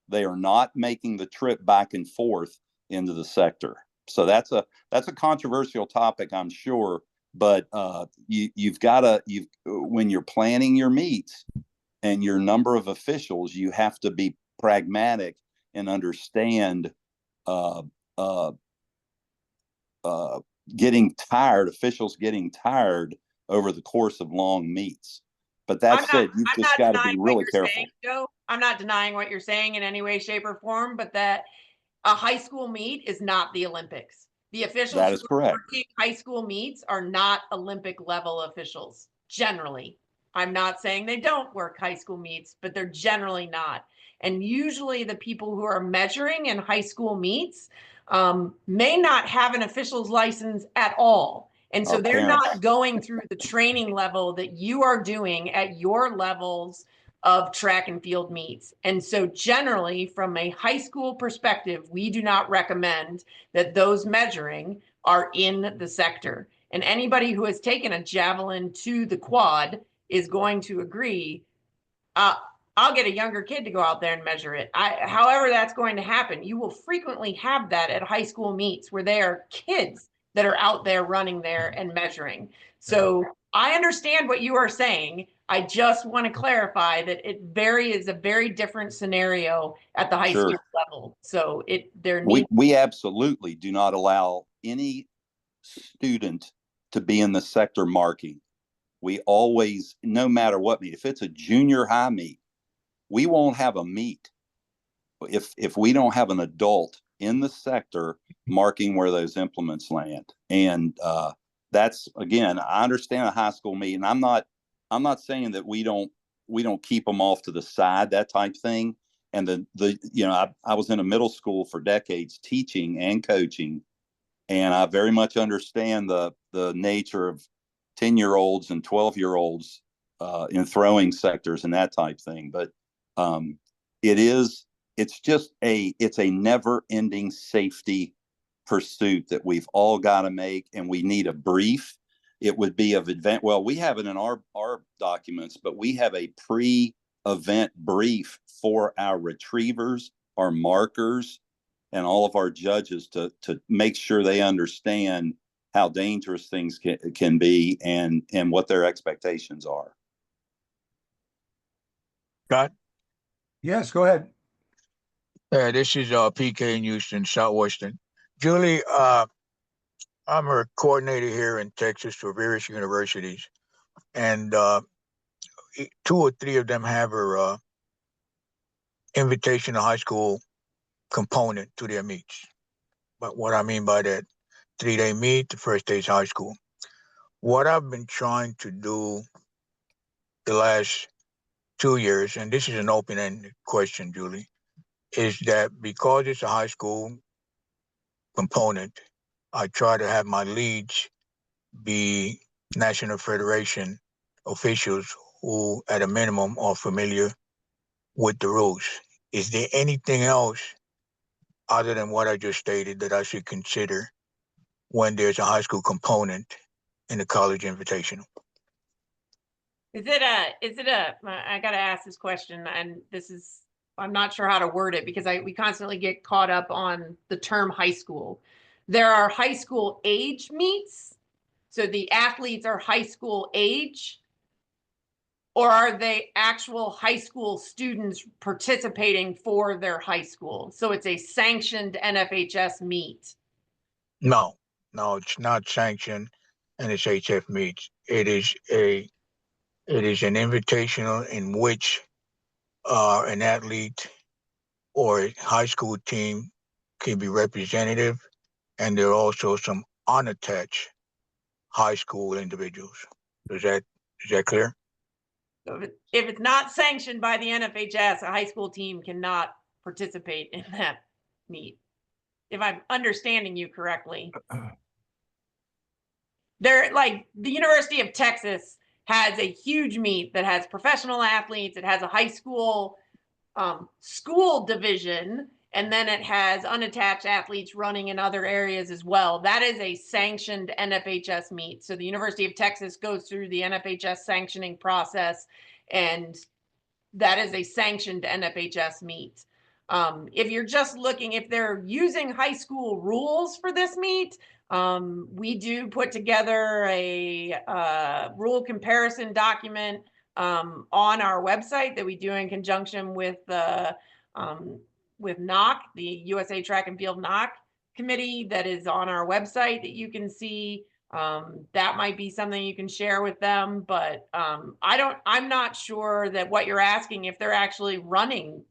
They are not making the trip back and forth into the sector. So that's a controversial topic, I'm sure. But you've got to, when you're planning your meets and your number of officials, you have to be pragmatic and understand getting tired, officials getting tired over the course of long meets. But that said, you've just got to be really careful. Saying, Joe, I'm not denying what you're saying in any way, shape, or form, but that a high school meet is not the Olympics. The officials that is correct. Working high school meets are not Olympic level officials, generally. I'm not saying they don't work high school meets, but they're generally not. And usually the people who are measuring in high school meets may not have an official's license at all. And so they're not going through the training level that you are doing at your levels of track and field meets. And so generally, from a high school perspective, we do not recommend that those measuring are in the sector. And anybody who has taken a javelin to the quad is going to agree, I'll get a younger kid to go out there and measure it. However that's going to happen, you will frequently have that at high school meets where they are kids that are out there running there and measuring. So I understand what you are saying. I just want to clarify that it is a very different scenario at the high school level. So we absolutely do not allow any student to be in the sector marking. We always, no matter what meet, if it's a junior high meet, we won't have a meet if we don't have an adult in the sector marking where those implements land. And that's, again, I understand a high school meet, and I'm not saying that we don't keep them off to the side, that type thing. And I was in a middle school for decades teaching and coaching, and I very much understand the nature of 10-year-olds and 12-year-olds in throwing sectors and that type thing. But it's a never-ending safety pursuit that we've all got to make, and we need a brief. It would be of event. Well, we have it in our documents, but we have a pre-event brief for our retrievers, our markers, and all of our judges to make sure they understand how dangerous things can be and what their expectations are. Scott? Yes, go ahead. This is PK in Houston, Southwestern. Julie, I'm a coordinator here in Texas for various universities, and 2 or 3 of them have a invitation to high school component to their meets. But what I mean by that, 3-day meet, the first day is high school. What I've been trying to do the last 2 years, and this is an open-ended question, Julie, is that because it's a high school component, I try to have my leads be National Federation officials who, at a minimum, are familiar with the rules. Is there anything else other than what I just stated that I should consider when there's a high school component in the college invitational? I got to ask this question, and I'm not sure how to word it because we constantly get caught up on the term high school. There are high school age meets. So the athletes are high school age. Or are they actual high school students participating for their high school? So it's a sanctioned NFHS meet. No, no, it's not sanctioned NSHF meets. It is an invitational in which an athlete or a high school team can be representative, and there are also some unattached high school individuals. Is that clear? So if it's not sanctioned by the NFHS, a high school team cannot participate in that meet. If I'm understanding you correctly. They're like the University of Texas has a huge meet that has professional athletes. It has a high school school division, and then it has unattached athletes running in other areas as well. That is a sanctioned NFHS meet. So the University of Texas goes through the NFHS sanctioning process, and that is a sanctioned NFHS meet. If you're just looking, if they're using high school rules for this meet, we do put together a rule comparison document on our website that we do in conjunction with NOC, the USA Track and Field NOC committee that is on our website that you can see. That might be something you can share with them, but I'm not sure that what you're asking, if they're actually running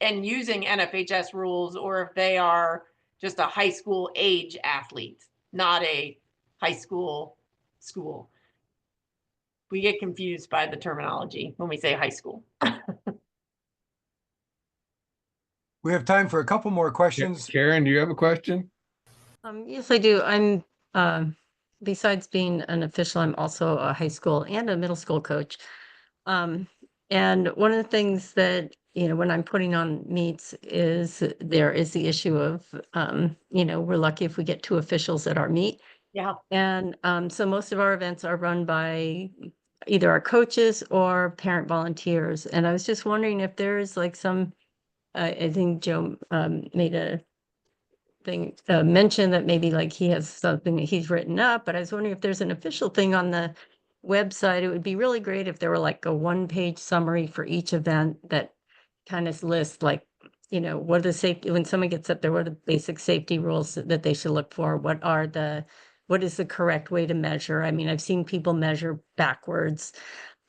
and using NFHS rules, or if they are just a high school age athlete, not a high school school. We get confused by the terminology when we say high school. We have time for a couple more questions. Karen, do you have a question? Yes, I do. I'm besides being an official, I'm also a high school and a middle school coach. And one of the things that, when I'm putting on meets is there is the issue of, we're lucky if we get 2 officials at our meet. Yeah. And so most of our events are run by either our coaches or parent volunteers. And I was just wondering if there is like some, I think Joe made a thing mention that maybe like he has something that he's written up, but I was wondering if there's an official thing on the website. It would be really great if there were like a 1-page summary for each event that kind of lists like, what are the safety, when someone gets up there, what are the basic safety rules that they should look for? What is the correct way to measure? I mean, I've seen people measure backwards,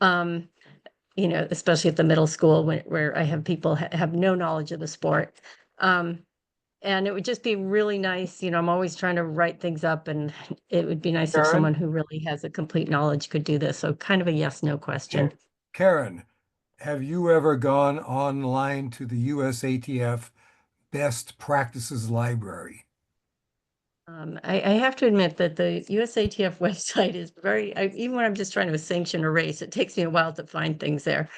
especially at the middle school where I have people have no knowledge of the sport. And it would just be really nice, I'm always trying to write things up, and it would be nice if someone who really has a complete knowledge could do this. So kind of a yes/no question. Karen, have you ever gone online to the USATF Best Practices Library? I have to admit that the USATF website is even when I'm just trying to sanction a race, it takes me a while to find things there.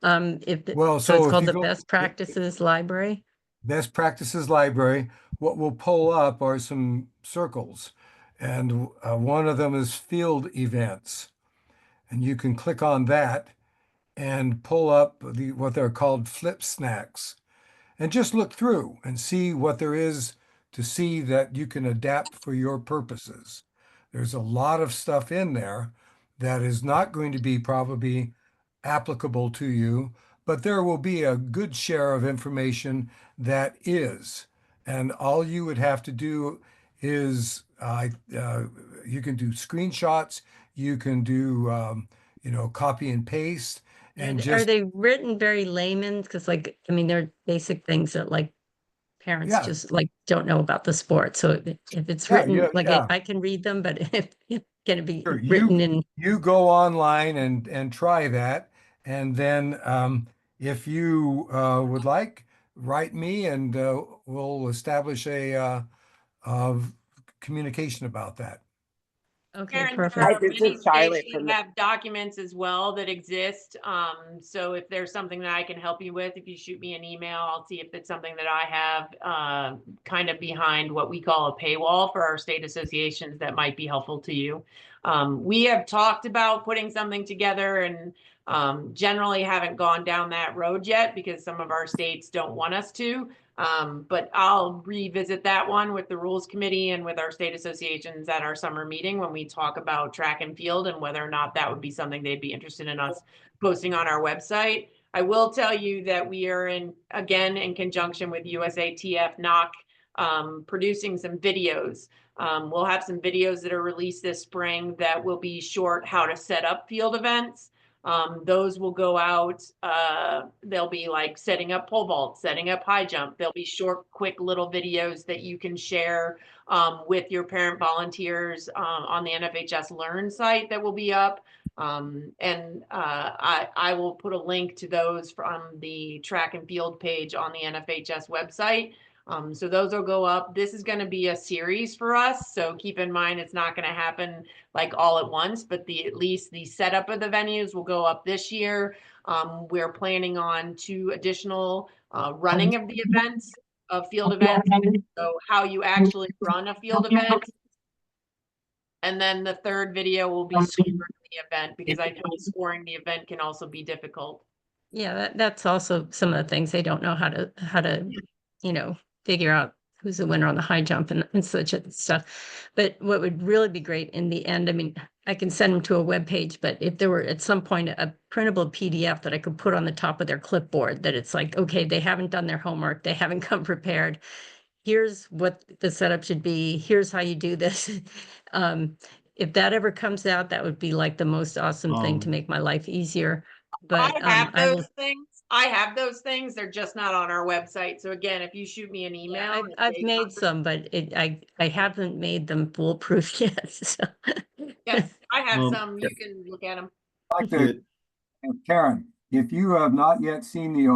So it's called the Best Practices Library. Best Practices Library. What we'll pull up are some circles, and one of them is field events. And you can click on that and pull up what they're called flip snacks, and just look through and see what there is to see that you can adapt for your purposes. There's a lot of stuff in there that is not going to be probably applicable to you, but there will be a good share of information that is. And all you would have to do is you can do screenshots, you can do copy and paste, and are they written very layman? Because they're basic things that like parents just like don't know about the sport. So if it's written I can read them, but if it's going to be written in, you go online and try that, and then if you would like, write me, and we'll establish a communication about that. Okay, Karen, perfect. there are many states that have documents as well that exist. So if there's something that I can help you with, if you shoot me an email, I'll see if it's something that I have kind of behind what we call a paywall for our state associations that might be helpful to you. We have talked about putting something together and generally haven't gone down that road yet because some of our states don't want us to. But I'll revisit that one with the rules committee and with our state associations at our summer meeting when we talk about track and field and whether or not that would be something they'd be interested in us posting on our website. I will tell you that we are in conjunction with USATF NOC, producing some videos. We'll have some videos that are released this spring that will be short how to set up field events. Those will go out. They'll be like setting up pole vault, setting up high jump. They'll be short, quick little videos that you can share with your parent volunteers on the NFHS Learn site that will be up. I will put a link to those from the track and field page on the NFHS website. So those will go up. This is going to be a series for us. So keep in mind, it's not going to happen like all at once, but at least the setup of the venues will go up this year. We're planning on 2 additional running of the events, of field events. So how you actually run a field event. And then the 3rd video will be scoring the event, because I know scoring the event can also be difficult. Yeah, that's also some of the things they don't know how to, figure out who's the winner on the high jump and such stuff. But what would really be great in the end, I mean, I can send them to a web page, but if there were at some point a printable PDF that I could put on the top of their clipboard, that it's like, okay, they haven't done their homework, they haven't come prepared. Here's what the setup should be. Here's how you do this. If that ever comes out, that would be like the most awesome thing to make my life easier. But I have those things. I have those things. They're just not on our website. So again, if you shoot me an email, I've made some, but I haven't made them foolproof yet. So. Yes, I have some. You can look at them. Like to, Karen, if you have not yet seen the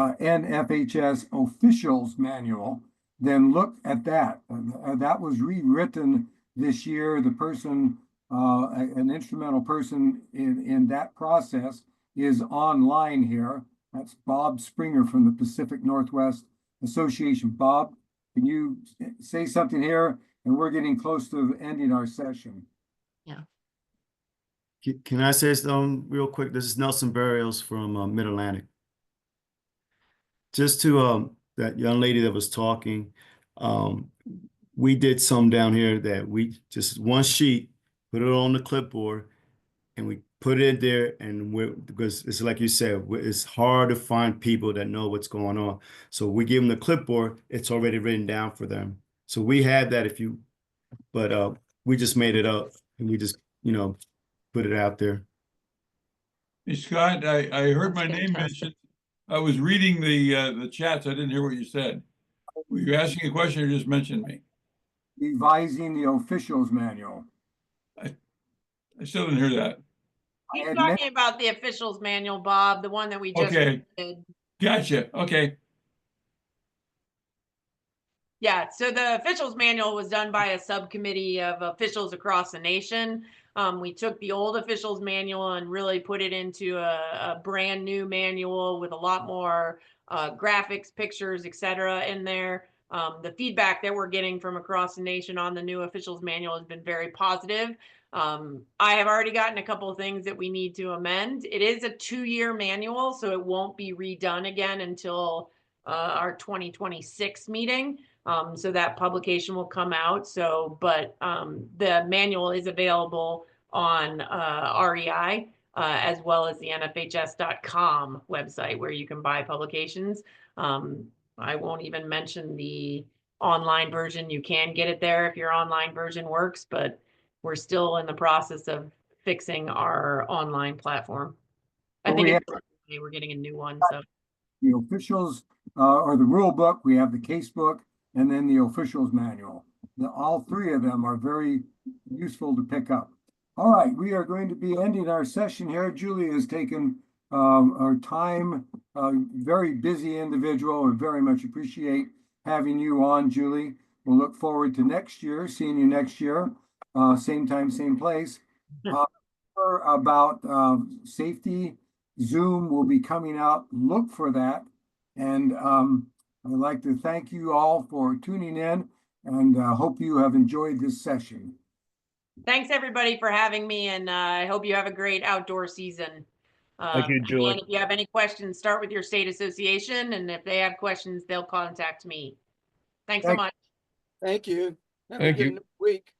NFHS officials manual, then look at that. That was rewritten this year. The person, an instrumental person in that process, is online here. That's Bob Springer from the Pacific Northwest Association. Bob, can you say something here? And we're getting close to ending our session. Yeah. Can I say something real quick? This is Nelson Barrios from Mid-Atlantic. Just to that young lady that was talking, we did some down here that we just one sheet, put it on the clipboard, and we put it there. And because it's like you said, it's hard to find people that know what's going on. So we give them the clipboard, it's already written down for them. So we had that but we just made it up and we just, put it out there. Hey, Scott, I heard my name mentioned. I was reading the chats. I didn't hear what you said. Were you asking a question or just mentioned me? Revising the officials manual. I still didn't hear that. He's talking about the officials manual, Bob, the one that we just did. Gotcha. Okay. Yeah, so the officials manual was done by a subcommittee of officials across the nation. We took the old officials manual and really put it into a brand new manual with a lot more graphics, pictures, etc. in there. The feedback that we're getting from across the nation on the new officials manual has been very positive. I have already gotten a couple of things that we need to amend. It is a 2-year manual, so it won't be redone again until our 2026 meeting. So that publication will come out. But the manual is available on REI as well as the NFHS.com website where you can buy publications. I won't even mention the online version. You can get it there if your online version works, but we're still in the process of fixing our online platform. I think we're getting a new one. So the officials or the rule book, we have the case book, and then the officials manual. All 3 of them are very useful to pick up. All right, we are going to be ending our session here. Julie has taken our time, very busy individual, and very much appreciate having you on, Julie. We'll look forward to next year, seeing you next year, same time, same place. About safety, Zoom will be coming out. Look for that. And I'd like to thank you all for tuning in and hope you have enjoyed this session. Thanks, everybody, for having me, and I hope you have a great outdoor season. Thank you, Julie. And if you have any questions, start with your state association, and if they have questions, they'll contact me. Thanks so much. Thank you. Have a Thank good you. week.